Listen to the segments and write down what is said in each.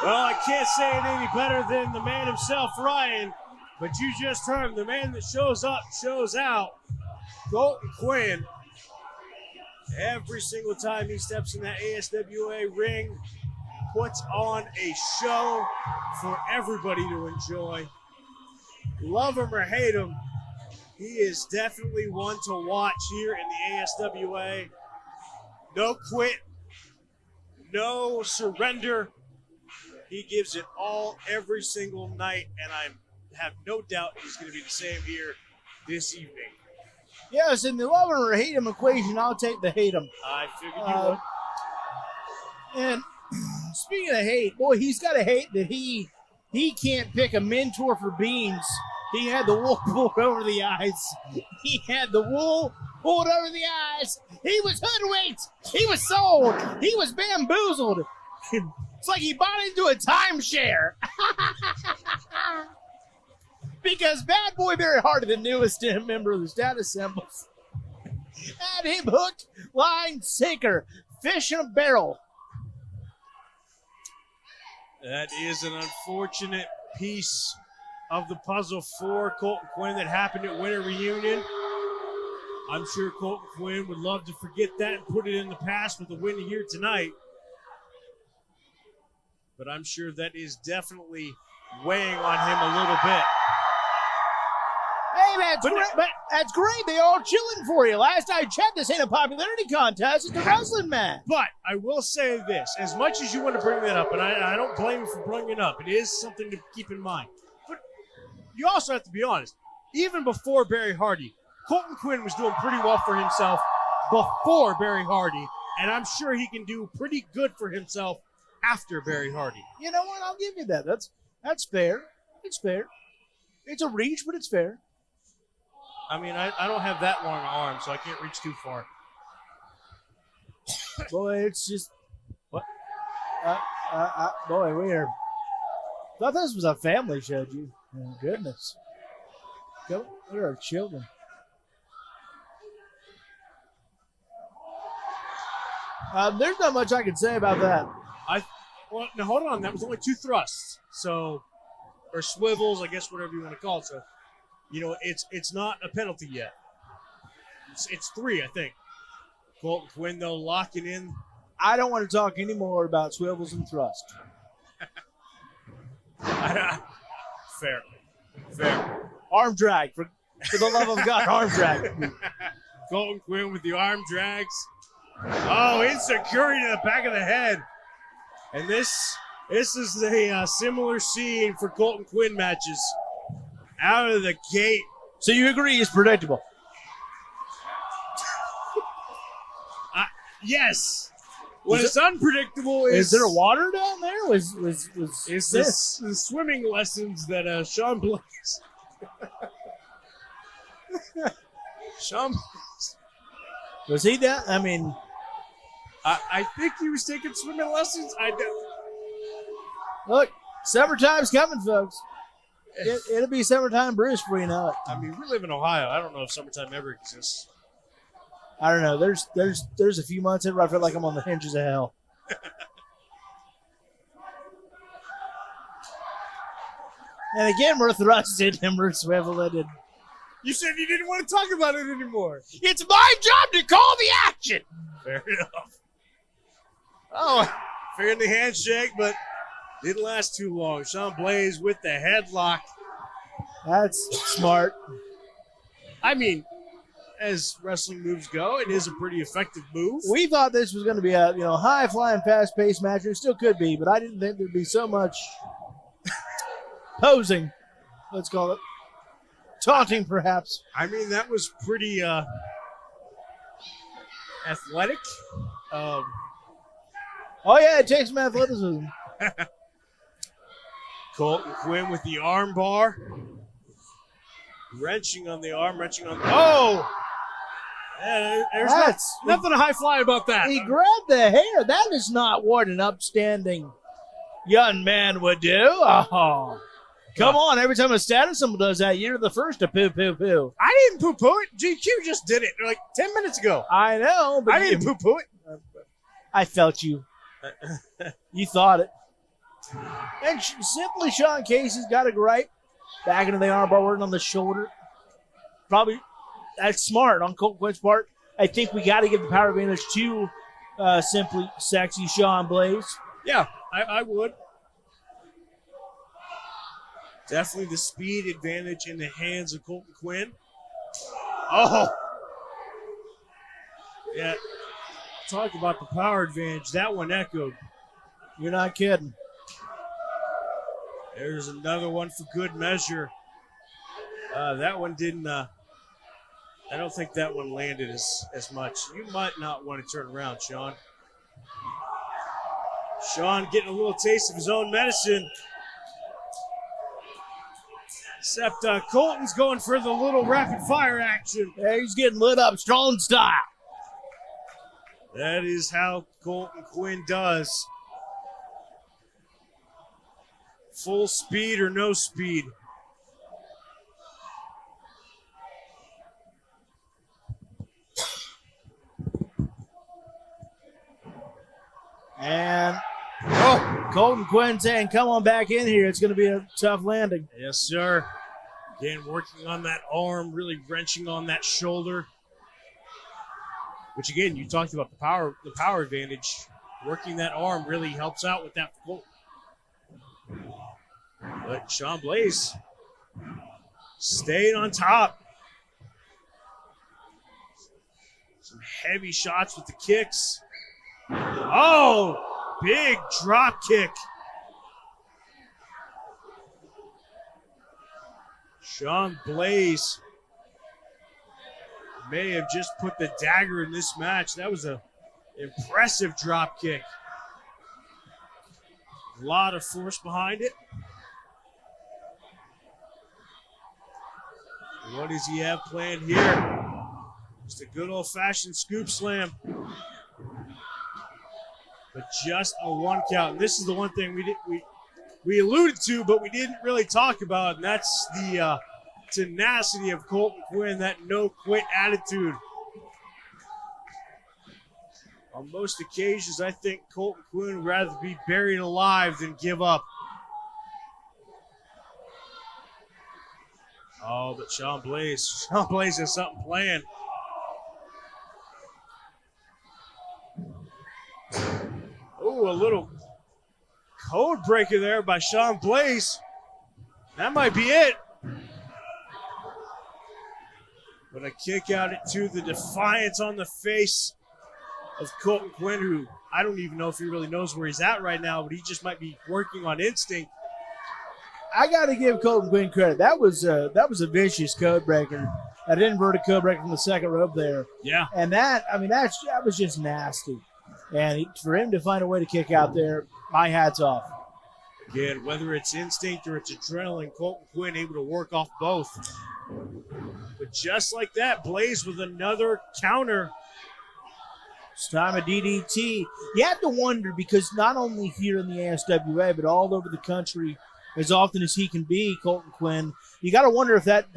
Well, I can't say it any better than the man himself, Ryan, but you just heard him. The man that shows up, shows out, Colton Quinn. Every single time he steps in that ASWA ring, puts on a show for everybody to enjoy. Love him or hate him, he is definitely one to watch here in the ASWA. No quit, no surrender. He gives it all every single night, and I have no doubt he's going to be the same here this evening. Yes, in the love or hate him equation, I'll take the hate him. I figured you would. And speaking of hate, boy, he's got to hate that he can't pick a mentor for beans. He had the wool pulled over the eyes. He had the wool pulled over the eyes. He was hoodwinked. He was sold. He was bamboozled. It's like he bought into a timeshare. Because Bad Boy Barry Hardy, the newest member of the status symbols, had him hooked, line, sinker, fish in a barrel. That is an unfortunate piece of the puzzle for Colton Quinn that happened at Winter Reunion. I'm sure Colton Quinn would love to forget that and put it in the past with the win here tonight. But I'm sure that is definitely weighing on him a little bit. Hey, that's great. They all chilling for you. Last I checked, this ain't a popularity contest. It's a wrestling match. But I will say this. As much as you want to bring that up, and I don't blame you for bringing it up, it is something to keep in mind. But you also have to be honest. Even before Barry Hardy, Colton Quinn was doing pretty well for himself before Barry Hardy, and I'm sure he can do pretty good for himself after Barry Hardy. You know what? I'll give you that. That's fair. It's fair. It's a reach, but it's fair. I mean, I don't have that long arm, so I can't reach too far. Boy, it's just... What? Boy, we are... thought this was a family show, G. Oh, goodness. Look at our children. There's not much I can say about that. Well, now hold on. That was only 2 thrusts. So, or swivels, I guess, whatever you want to call it. So, you know, it's not a penalty yet. It's 3, I think. Colton Quinn, though, locking in. I don't want to talk anymore about swivels and thrust. Fair. Arm drag. For the love of God, arm drag. Colton Quinn with the arm drags. Oh, insecurity to the back of the head. And this is a similar scene for Colton Quinn matches. Out of the gate. So you agree it's predictable? Yes. What is unpredictable is there water down there? Was this the swimming lessons that Shawn Blaze? Shawn Blaze. Was he down? I mean, I think he was taking swimming lessons. Look, summertime's coming, folks. It'll be summertime Bruce before you know it. I mean, we live in Ohio. I don't know if summertime ever exists. I don't know. There's a few months in where I feel like I'm on the hinges of hell. And again, we're thrusted and we're swiveling. You said you didn't want to talk about it anymore. It's my job to call the action. Fair enough. Oh, fair in the handshake, but didn't last too long. Shawn Blaze with the headlock. That's smart. I mean, as wrestling moves go, it is a pretty effective move. We thought this was going to be a high-flying, fast-paced match. It still could be, but I didn't think there'd be so much posing, let's call it. Taunting, perhaps. I mean, that was pretty athletic. Oh, yeah, it takes some athleticism. Colton Quinn with the arm bar. Wrenching on the arm, Oh! Yeah, there's nothing to high fly about that. He grabbed the hair. That is not what an upstanding young man would do. Oh. Come on, every time a status symbol does that, you're the first to poo-poo-poo. I didn't poo-poo it. GQ just did it like 10 minutes ago. I know, but I didn't poo-poo it. I felt you. You thought it. And simply Sean Casey's got a gripe. Back into the armbar, working on the shoulder. Probably that's smart on Colton Quinn's part. I think we got to give the power advantage to Simply Sexy Shawn Blaze. Yeah, I would. Definitely the speed advantage in the hands of Colton Quinn. Oh! Yeah. Talk about the power advantage. That one echoed. You're not kidding. There's another one for good measure. That one didn't. I don't think that one landed as much. You might not want to turn around, Shawn. Shawn getting a little taste of his own medicine. Except Colton's going for the little rapid fire action. Yeah, he's getting lit up strong style. That is how Colton Quinn does. Full speed or no speed. And Colton Quinn saying, come on back in here. It's going to be a tough landing. Yes, sir. Again, working on that arm, really wrenching on that shoulder. Which, again, you talked about the power advantage. Working that arm really helps out with that. But Shawn Blaze staying on top. Some heavy shots with the kicks. Oh, big drop kick. Shawn Blaze may have just put the dagger in this match. That was an impressive drop kick. A lot of force behind it. What does he have planned here? Just a good old-fashioned scoop slam. But just a one count. And this is the one thing we alluded to, but we didn't really talk about, and that's the tenacity of Colton Quinn, that no-quit attitude. On most occasions, I think Colton Quinn would rather be buried alive than give up. Oh, but Shawn Blaze has something planned. Oh, a little code breaker there by Shawn Blaze. That might be it. But a kick out to the defiance on the face of Colton Quinn, who I don't even know if he really knows where he's at right now, but he just might be working on instinct. I got to give Colton Quinn credit. That was a vicious code breaker. That inverted code breaker from the second rope there. Yeah. And that was just nasty. And for him to find a way to kick out there, my hat's off. Again, whether it's instinct or it's adrenaline, Colton Quinn able to work off both. But just like that, Blaze with another counter. It's time of DDT. You have to wonder, because not only here in the ASWA, but all over the country, as often as he can be, Colton Quinn, you got to wonder if that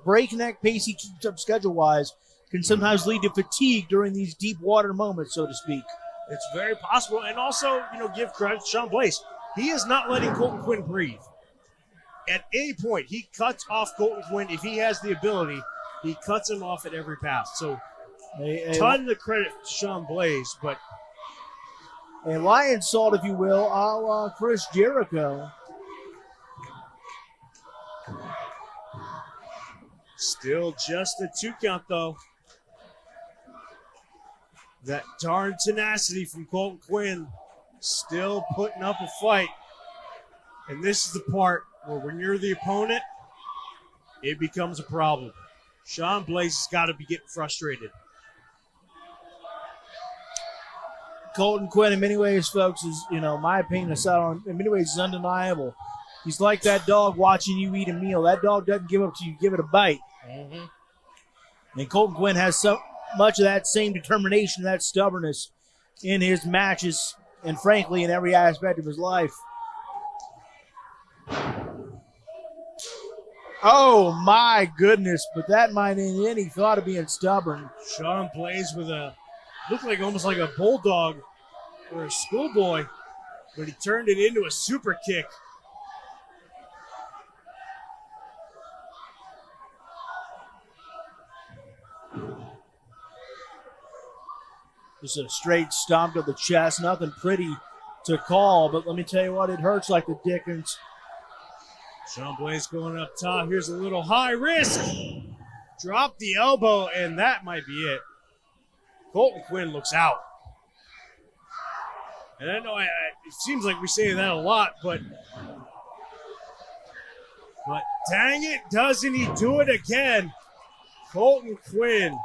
breakneck pace he keeps up schedule-wise can sometimes lead to fatigue during these deep water moments, so to speak. It's very possible. And also, give credit to Shawn Blaze. He is not letting Colton Quinn breathe. At any point, he cuts off Colton Quinn. If he has the ability, he cuts him off at every pass. So, ton of credit to Shawn Blaze, but a lion salt, if you will, a la Chris Jericho. Still just a 2 count, though. That darn tenacity from Colton Quinn, still putting up a fight. And this is the part where when you're the opponent, it becomes a problem. Shawn Blaze has got to be getting frustrated. Colton Quinn, in many ways, folks, is, my opinion aside, in many ways, is undeniable. He's like that dog watching you eat a meal. That dog doesn't give up till you give it a bite. Mm-hmm. And Colton Quinn has so much of that same determination, that stubbornness in his matches, and frankly, in every aspect of his life. Oh, my goodness, but that might end any thought of being stubborn. Shawn Blaze with looked like almost like a bulldog or a schoolboy. but he turned it into a super kick. Just a straight stomp to the chest. Nothing pretty to call, but let me tell you what, it hurts like the dickens. Shawn Blaze going up top. Here's a little high risk. Drop the elbow, and that might be it. Colton Quinn looks out. And I know it seems like we say that a lot, but dang it, doesn't he do it again? Colton Quinn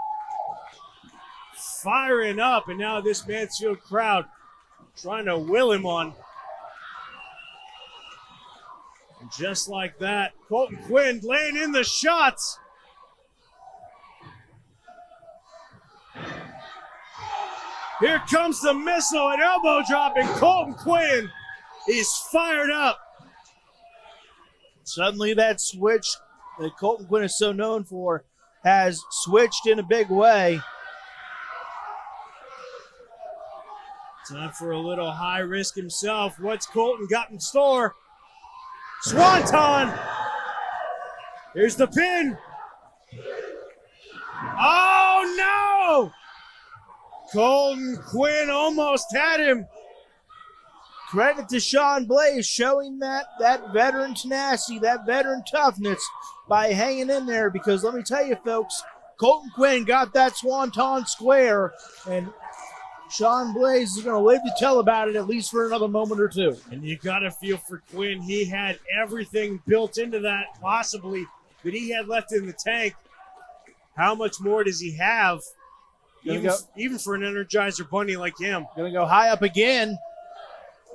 firing up, and now this Mansfield crowd trying to will him on. And just like that, Colton Quinn laying in the shots. Here comes the missile, an elbow drop, and Colton Quinn is fired up. Suddenly that switch that Colton Quinn is so known for has switched in a big way. Time for a little high risk himself. What's Colton got in store? Swanton! Here's the pin. Oh, no! Colton Quinn almost had him. Credit to Shawn Blaze showing that veteran tenacity, that veteran toughness by hanging in there, because let me tell you, folks, Colton Quinn got that swanton square, and Shawn Blaze is going to live to tell about it at least for another moment or two. And you got to feel for Quinn. He had everything built into that, possibly, that he had left in the tank. How much more does he have? Even for an Energizer Bunny like him. Going to go high up again.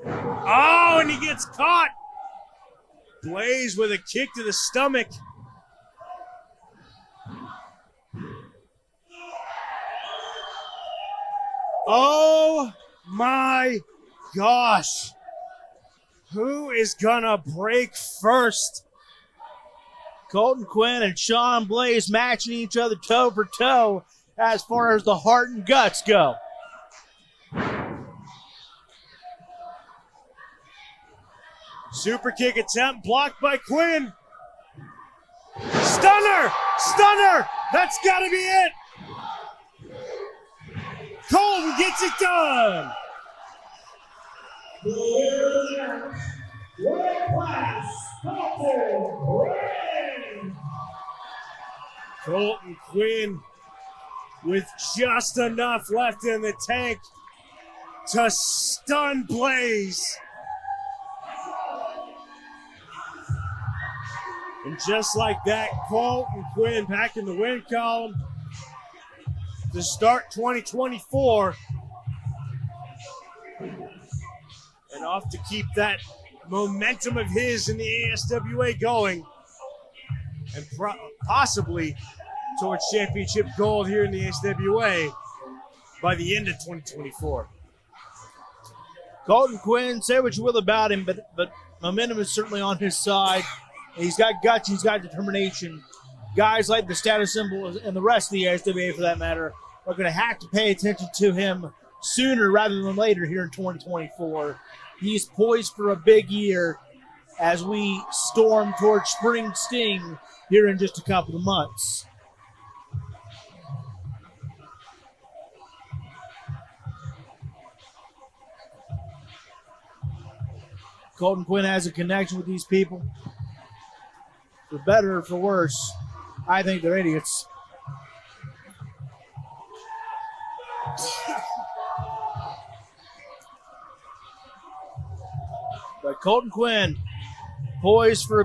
Oh, and he gets caught. Blaze with a kick to the stomach. Oh my gosh. Who is gonna break first? Colton Quinn and Shawn Blaze matching each other toe for toe as far as the heart and guts go. Super kick attempt blocked by Quinn. Stunner! Stunner! That's gotta be it! Colton gets it done! Colton Quinn with just enough left in the tank to stun Blaze. And just like that, Colton Quinn back in the win column to start 2024. And off to keep that momentum of his in the ASWA going. And possibly towards championship gold here in the ASWA by the end of 2024. Colton Quinn, say what you will about him, but momentum is certainly on his side. He's got guts, he's got determination. Guys like the status symbol and the rest of the ASWA, for that matter, are going to have to pay attention to him sooner rather than later here in 2024. He's poised for a big year as we storm towards spring sting here in just a couple of months. Colton Quinn has a connection with these people. For better or for worse, I think they're idiots. But Colton Quinn, poised for a